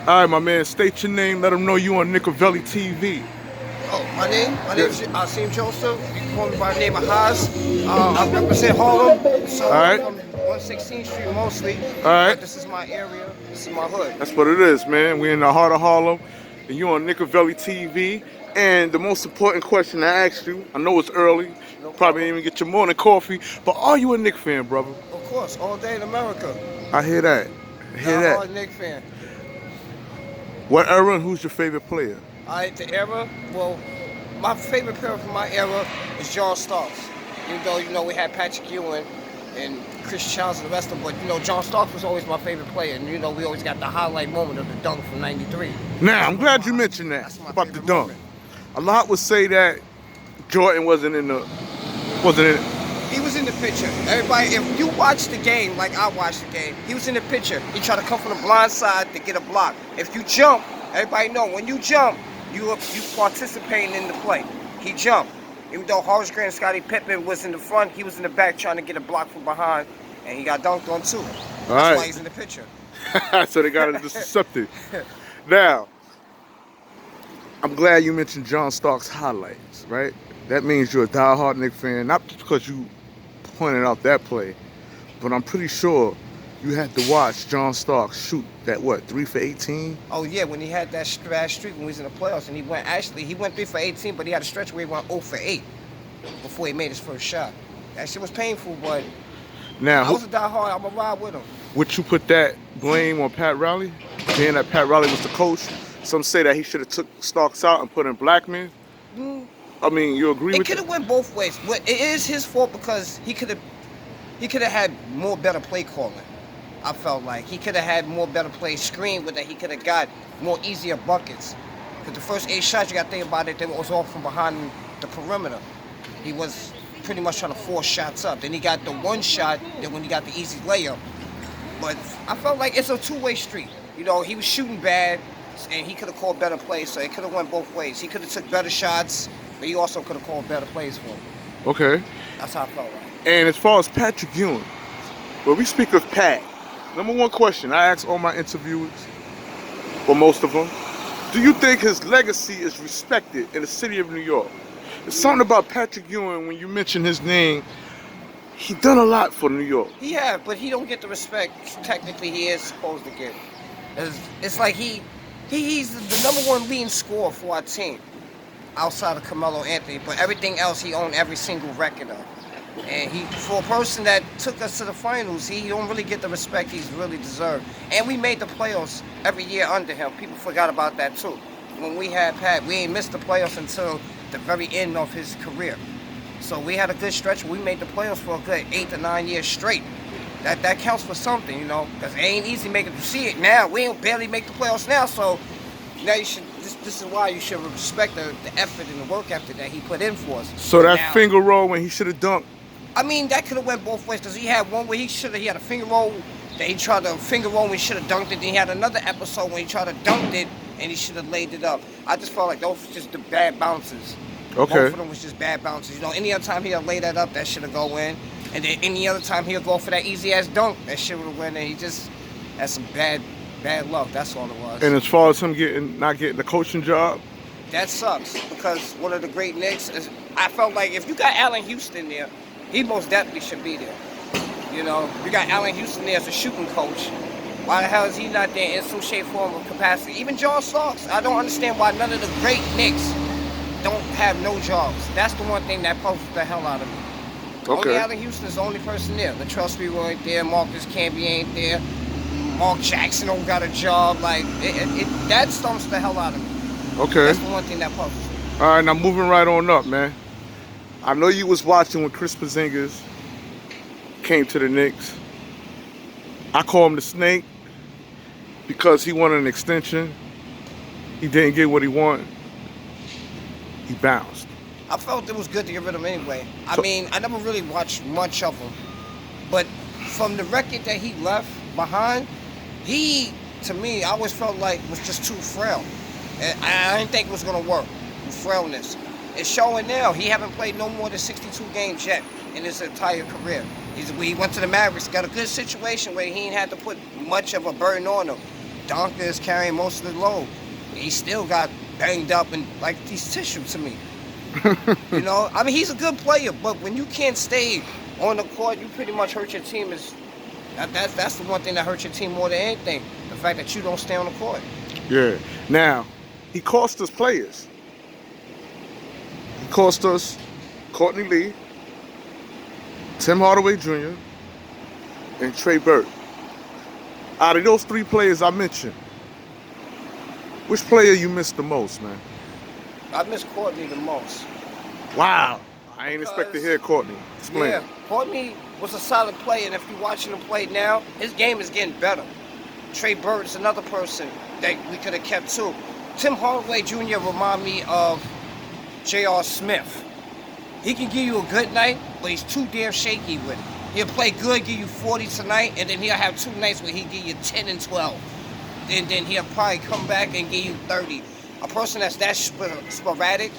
All right, my man, state your name. Let them know you on Nicovelli TV. Oh, my name? My name is Asim Joseph. You can call me by the name of Haas. I represent Harlem, so All I'm right, from 116th Street mostly, all right. but this is my area. This is my hood. That's what it is, man. We in the heart of Harlem, and you on Nicovelli TV. And the most important question I asked you, I know it's early, No probably problem. didn't even get your morning coffee, but are you a Knicks fan, brother? Of course, all day in America. I hear that. I hear Die that. hard Knicks fan. What era and who's your favorite player? The era, well, my favorite player from my era is John Starks. Even though, we had Patrick Ewing and Kris and the rest of them, but, John Starks was always my favorite player. And, we always got the highlight moment of the dunk from '93. Now, I'm glad you mentioned that That's my about the favorite dunk. moment. A lot would say that Jordan wasn't in it. He was in the picture. Everybody, if you watch the game like I watched the game, he was in the picture. He tried to come from the blind side to get a block. If you jump, everybody know when you jump, you participating in the play. He jumped. Even though Horace Grant and Scottie Pippen was in the front, he was in the back trying to get a block from behind, and he got dunked on too. That's right. why he's in the picture. So they got it intercepted. Now, I'm glad you mentioned John Starks highlights, right? That means you're a diehard Knicks fan, not just because you pointed out that play, but I'm pretty sure you had to watch John Starks shoot that, 3 for 18? Oh yeah, when he had that bad streak when he was in the playoffs, and he went 3 for 18, but he had a stretch where he went 0 for 8 before he made his first shot. That shit was painful, but Now, I was a diehard. I'm gonna ride with him. would you put that blame on Pat Riley? Being that Pat Riley was the coach, some say that he should have took Starks out and put in Blackman. I mean, you agree It with could that? have went both ways, but it is his fault because he could have had more better play calling. I felt like he could have had more better play screen with that. He could have got more easier buckets. Because the first 8 shots, you got to think about it, they was all from behind the perimeter. He was pretty much trying to force shots up. Then he got the one shot, then when he got the easy layup. But I felt like it's a two-way street. He was shooting bad, and he could have called better plays, so it could have went both ways. He could have took better shots, but he also could have called better plays for him. Okay. That's how I felt like. And as far as Patrick Ewing, when we speak of Pat, number one question I ask all my interviewers, or most of them, do you think his legacy is respected in the city of New York? There's something about Patrick Ewing, when you mention his name, he done a lot for New York. He have, but he don't get the respect technically he is supposed to get. It's like he's the number one leading scorer for our team, outside of Carmelo Anthony. But everything else, he owned every single record of. And for a person that took us to the finals, he don't really get the respect he's really deserved. And we made the playoffs every year under him. People forgot about that too. When we had Pat, we ain't missed the playoffs until the very end of his career. So we had a good stretch. We made the playoffs for a good 8 to 9 years straight. That counts for something, because it ain't easy making you see it now. We ain't barely make the playoffs now, so now you should. This is why you should respect the effort and the work ethic that he put in for us. So that now, finger roll when he should have dunked. I mean, that could have went both ways, because he had one where he had a finger roll, that he tried to finger roll when he should have dunked it. Then he had another episode when he tried to dunk it and he should have laid it up. I just felt like those were just the bad bounces. Okay. Both of them was just bad bounces. Any other time he'll lay that up, that should have go in. And then any other time he'll go for that easy ass dunk, that shit would have went in. He just had some bad luck. That's all it was. And as far as him not getting the coaching job, that sucks, because one of the great Knicks is. I felt like if you got Allen Houston there, he most definitely should be there. You got Allen Houston there as a shooting coach. Why the hell is he not there in some shape, form, or capacity? Even John Starks. I don't understand why none of the great Knicks don't have no jobs. That's the one thing that puzzles the hell out of me. Okay. Only Allen Houston is the only person there. The Trust Me ain't there. Marcus Camby ain't there. Mark Jackson don't got a job. Like, that stumps the hell out of me. Okay. That's the one thing that puzzles me. All right, now moving right on up, man. I know you was watching when Kris Porzingis came to the Knicks. I call him the Snake because he wanted an extension. He didn't get what he wanted. He bounced. I felt it was good to get rid of him anyway. I mean, I never really watched much of him. But from the record that he left behind, he, to me, I always felt like was just too frail. And I didn't think it was going to work, with frailness. It's showing now. He haven't played no more than 62 games yet in his entire career. He went to the Mavericks, got a good situation where he ain't had to put much of a burden on him. Donka is carrying most of the load. He still got banged up and like he's tissue to me. You know, I mean, he's a good player, but when you can't stay on the court, you pretty much hurt your team. That's the one thing that hurts your team more than anything. The fact that you don't stay on the court. Yeah. Now, he cost us players. He cost us Courtney Lee, Tim Hardaway Jr., and Trey Burke. Out of those 3 players I mentioned, which player you missed the most, man? I miss Courtney the most. Wow. I ain't expect to hear Courtney. Explain. Yeah, Courtney was a solid player, and if you're watching him play now, his game is getting better. Trey Burke is another person that we could have kept too. Tim Hardaway Jr. remind me of J.R. Smith. He can give you a good night, but he's too damn shaky with it. He'll play good, give you 40 tonight, and then he'll have 2 nights where he'll give you 10 and 12. And then he'll probably come back and give you 30. A person that's that sporadic.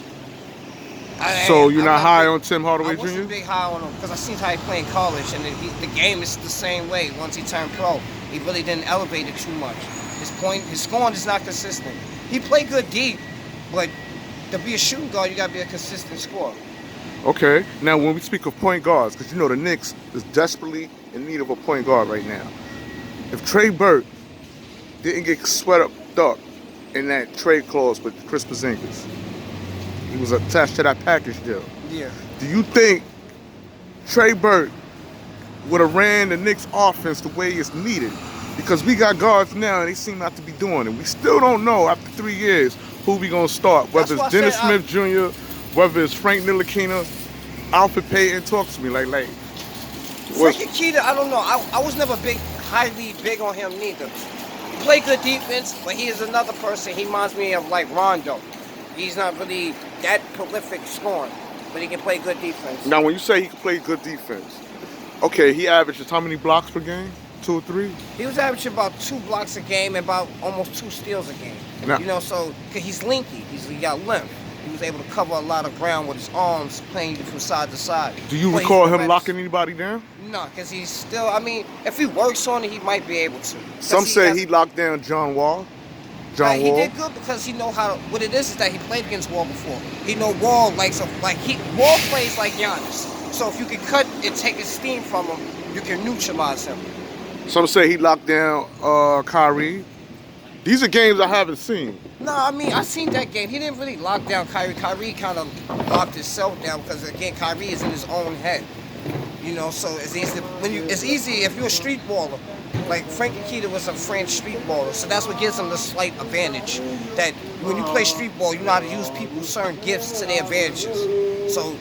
So you're not high on Tim Hardaway Jr.? I wasn't big high on him because I seen how he played in college, and the game is the same way. Once he turned pro, he really didn't elevate it too much. His scoring is not consistent. He played good deep, but to be a shooting guard, you got to be a consistent scorer. Okay. Now, when we speak of point guards, because you know the Knicks is desperately in need of a point guard right now. If Trey Burke didn't get swept up in that trade clause with Kris Porzingis, he was attached to that package deal. Yeah. Do you think Trey Burke would have ran the Knicks offense the way it's needed? Because we got guards now and they seem not to be doing it. We still don't know after 3 years who we gonna start. Whether it's Dennis Smith Jr., whether it's Frank Ntilikina, Alfred Payton. Talk to me like Frank Ntilikina, I don't know. I was never highly big on him neither. He played good defense, but he is another person. He reminds me of like Rondo. He's not really that prolific scoring, but he can play good defense. Now, when you say he can play good defense, okay, he averages how many blocks per game? 2 or 3? He was averaging about 2 blocks a game and about almost 2 steals a game. Now, you know, so cause he's linky. He got length. He was able to cover a lot of ground with his arms, playing from side to side. Do you recall him locking anybody down? No, because he's still, I mean, if he works on it, he might be able to. Some say he locked down John Wall. He did good because he know how to, what it is that he played against Wall before. He know Wall Wall plays like Giannis. So if you can cut and take his steam from him, you can neutralize him. Some say he locked down Kyrie. These are games I haven't seen. No, I mean, I seen that game. He didn't really lock down Kyrie. Kyrie kind of locked himself down because, again, Kyrie is in his own head. You know, so it's easy if you're a street baller. Like Frank Ntilikina was a French street baller, so that's what gives him the slight advantage. That when you play street ball, you know how to use people's certain gifts to their advantages. So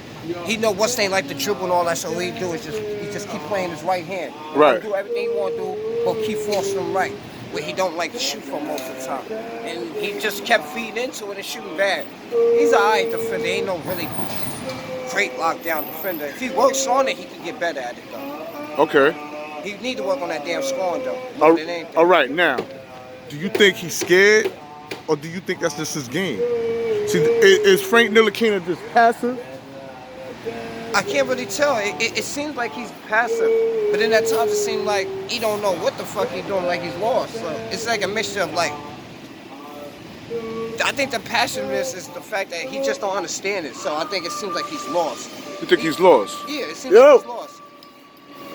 he know what's they like to dribble and all that. So what he do is just keep playing his right hand. Right. Do everything he want to do, but keep forcing him right, where he don't like to shoot for most of the time. And he just kept feeding into it and shooting bad. He's an alright defender. Ain't no really great lockdown defender. If he works on it, he can get better at it though. Okay. He need to work on that damn scoring though. More than anything. All right, now, do you think he's scared, or do you think that's just his game? See, is Frank Ntilikina just passive? I can't really tell. It seems like he's passive, but then at times it seems like he don't know what the fuck he's doing, like he's lost. So it's like a mixture of like, I think the passionateness is the fact that he just don't understand it. So I think it seems like he's lost. You think he's lost? Yeah, it seems like he's lost.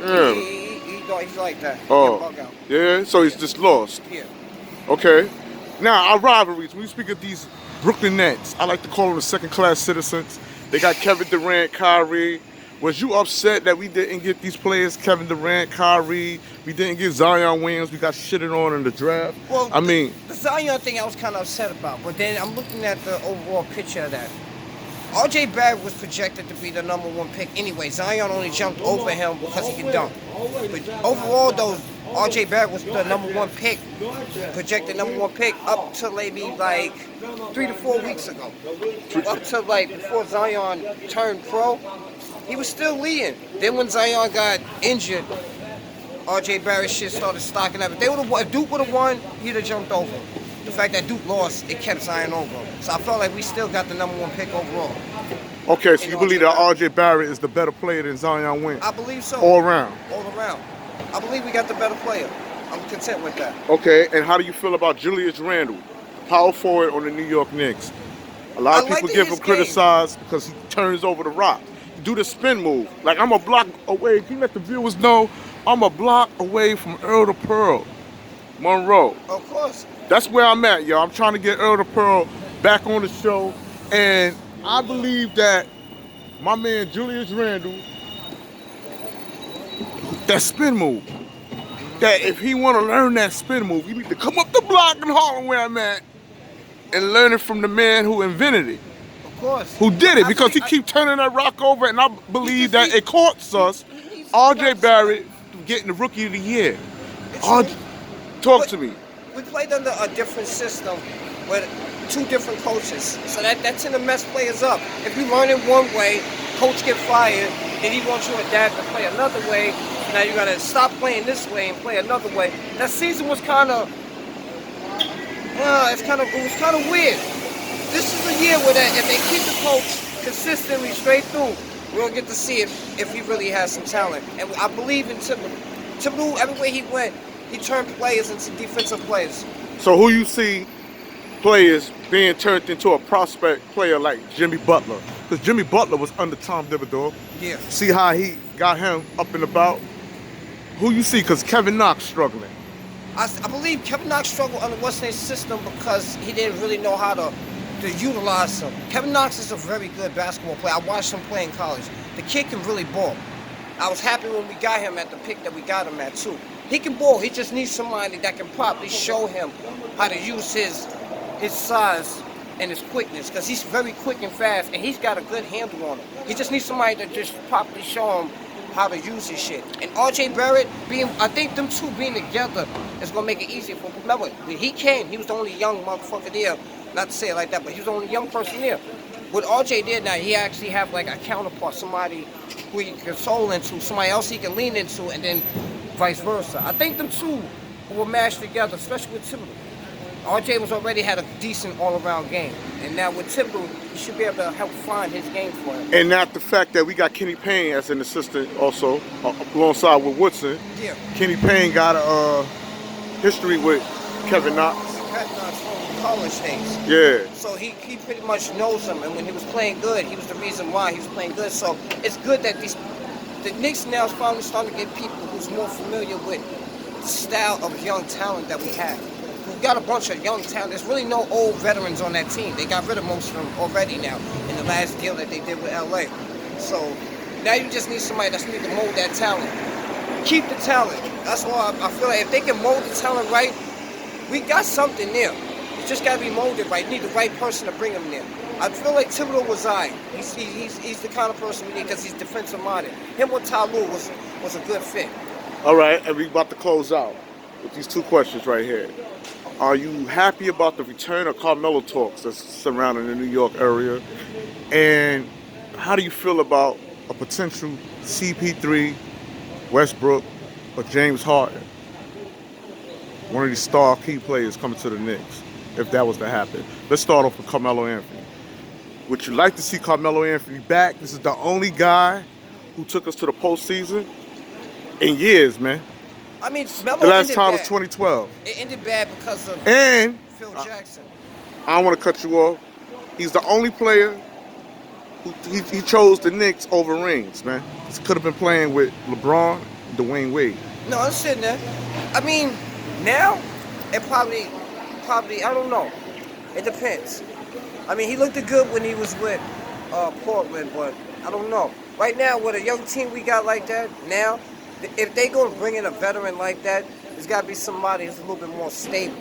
Yeah. He's like that. Oh, yeah, so he's just lost. Yeah. Okay. Now, our rivalries, when we speak of these Brooklyn Nets, I like to call them the second-class citizens. They got Kevin Durant, Kyrie. Was you upset that we didn't get these players, Kevin Durant, Kyrie? We didn't get Zion Williams. We got shitted on in the draft. Well, I mean, the Zion thing I was kind of upset about, but then I'm looking at the overall picture of that. R.J. Barrett was projected to be the #1 pick anyway. Zion only jumped over him because he can dunk. But overall, though, R.J. Barrett was the #1 pick, projected #1 pick up to maybe like 3 to 4 weeks ago. Up to like before Zion turned pro, he was still leading. Then when Zion got injured, R.J. Barrett shit started stocking up. If Duke would have won, he'd have jumped over him. The fact that Duke lost, it kept Zion over him. So I felt like we still got the #1 pick overall. okay, so you believe that R.J. Barrett is the better player than Zion Williamson? I believe so. All around? All around. I believe we got the better player. I'm content with that. Okay, and how do you feel about Julius Randle, power forward on the New York Knicks? A lot I of like people give him his game. criticized because he turns over the rock. He do the spin move. Like, I'm a block away. Can you let the viewers know I'm a block away from Earl to Pearl, Monroe? Of course. That's where I'm at, y'all. I'm trying to get Earl to Pearl back on the show. And I believe that my man Julius Randle, that spin move, that if he want to learn that spin move, he need to come up the block in Harlem where I'm at and learn it from the man who invented it, Of course. who did it, I because he think- keep turning that rock over, and I believe that it costs us he needs to R.J. practice. Barrett getting the Rookie of the Year. It's R- true. Talk But to me. We played under a different system with two different coaches. So that's in the mess players up. If you learn it one way, coach get fired, then he wants you to adapt to play another way. So now you gotta stop playing this way and play another way. That season was kind of, it was kind of weird. This is a year where if they keep the coach consistently straight through, we'll get to see if he really has some talent. And I believe in Thibodeau. Thibodeau, everywhere he went, he turned players into defensive players. So who you see players being turned into a prospect player like Jimmy Butler? Because Jimmy Butler was under Tom Thibodeau. Yeah. See how he got him up and about? Who you see? Because Kevin Knox struggling. I believe Kevin Knox struggled under what's his system because he didn't really know how to utilize him. Kevin Knox is a very good basketball player. I watched him play in college. The kid can really ball. I was happy when we got him at the pick that we got him at too. He can ball. He just needs somebody that can properly show him how to use his size and his quickness, because he's very quick and fast, and he's got a good handle on him. He just needs somebody to just properly show him how to use his shit. And R.J. Barrett I think them two being together is gonna make it easier for him. Remember, when he came, he was the only young motherfucker there. Not to say it like that, but he was the only young person there. What R.J. did now, he actually have like a counterpart, somebody who he can console into, somebody else he can lean into, and then vice versa. I think them two will mash together, especially with Thibodeau. RJ was already had a decent all-around game, and now with Thibodeau, he should be able to help find his game for him. And not the fact that we got Kenny Payne as an assistant also, alongside with Woodson. Yeah. Kenny Payne got a history with Kevin Knox. From college days. Yeah. So he pretty much knows him, and when he was playing good, he was the reason why he was playing good. So it's good that the Knicks now is finally starting to get people who's more familiar with the style of young talent that we have. We've got a bunch of young talent. There's really no old veterans on that team. They got rid of most of them already now in the last deal that they did with LA. So now you just need somebody that's need to mold that talent. Keep the talent. That's why I feel like if they can mold the talent right, we got something there. It's just got to be molded right. You need the right person to bring him there. I feel like Thibodeau was he's the kind of person we need because he's defensive minded. Him with Tyloo was a good fit. All right, and we about to close out with these two questions right here. Are you happy about the return of Carmelo talks that's surrounding the New York area? And how do you feel about a potential CP3, Westbrook, or James Harden? One of these star key players coming to the Knicks, if that was to happen. Let's start off with Carmelo Anthony. Would you like to see Carmelo Anthony back? This is the only guy who took us to the postseason in years, man. I mean, Melo The last ended time bad. was 2012. It ended bad because of And Phil Jackson. I don't want to cut you off. He's the only player who he chose the Knicks over rings, man. He could have been playing with LeBron and Dwayne Wade. No, I'm sitting there. I mean, now it probably I don't know. It depends. I mean, he looked good when he was with Portland, but I don't know. Right now, with a young team we got like that, now, if they go to bring in a veteran like that, there's got to be somebody who's a little bit more stable.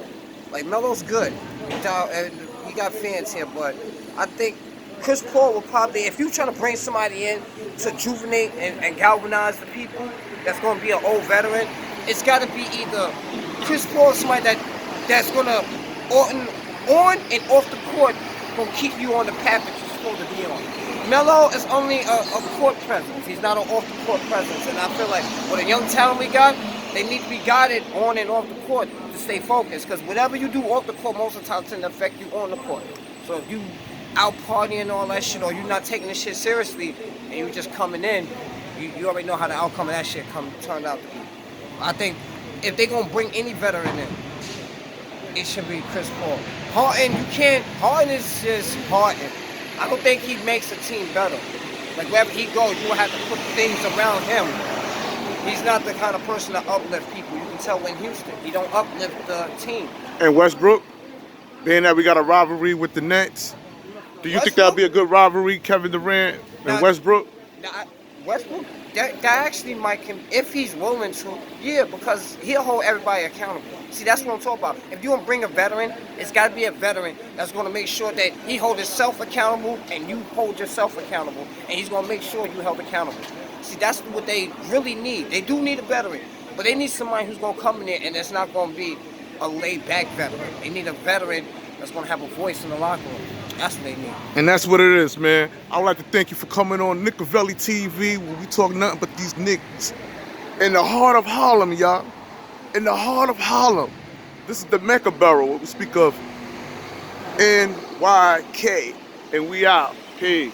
Like, Melo's good. And he got fans here, but I think Chris Paul will probably, if you're trying to bring somebody in to juvenate and galvanize the people, that's going to be an old veteran, it's got to be either Chris Paul or somebody that's going to, on and off the court, going to keep you on the path that you're supposed to be on. Melo is only a court presence. He's not an off-the-court presence. And I feel like with a young talent we got, they need to be guided on and off the court to stay focused. Because whatever you do off the court, most of the time, tends to affect you on the court. So if you out partying and all that shit, or you're not taking this shit seriously, and you just coming in, you already know how the outcome of that shit turned out to be. I think if they're gonna bring any veteran in, it should be Chris Paul. Harden, you can't. Harden is just Harden. I don't think he makes a team better. Like wherever he goes, you will have to put things around him. He's not the kind of person to uplift people. You can tell in Houston, he don't uplift the team. And Westbrook, being that we got a rivalry with the Nets, do you think that'll be a good rivalry, Kevin Durant and Westbrook? Westbrook, that actually might, if he's willing to, yeah, because he'll hold everybody accountable. See, that's what I'm talking about. If you want to bring a veteran, it's got to be a veteran that's going to make sure that he holds himself accountable and you hold yourself accountable, and he's going to make sure you held accountable. See, that's what they really need. They do need a veteran, but they need somebody who's going to come in there and it's not going to be a laid-back veteran. They need a veteran that's going to have a voice in the locker room. That's what they need. And that's what it is, man. I'd like to thank you for coming on Nickavelli TV, where we talk nothing but these Knicks. In the heart of Harlem, y'all. In the heart of Harlem. This is the Mecca Borough, what we speak of NYK. And we out. Peace.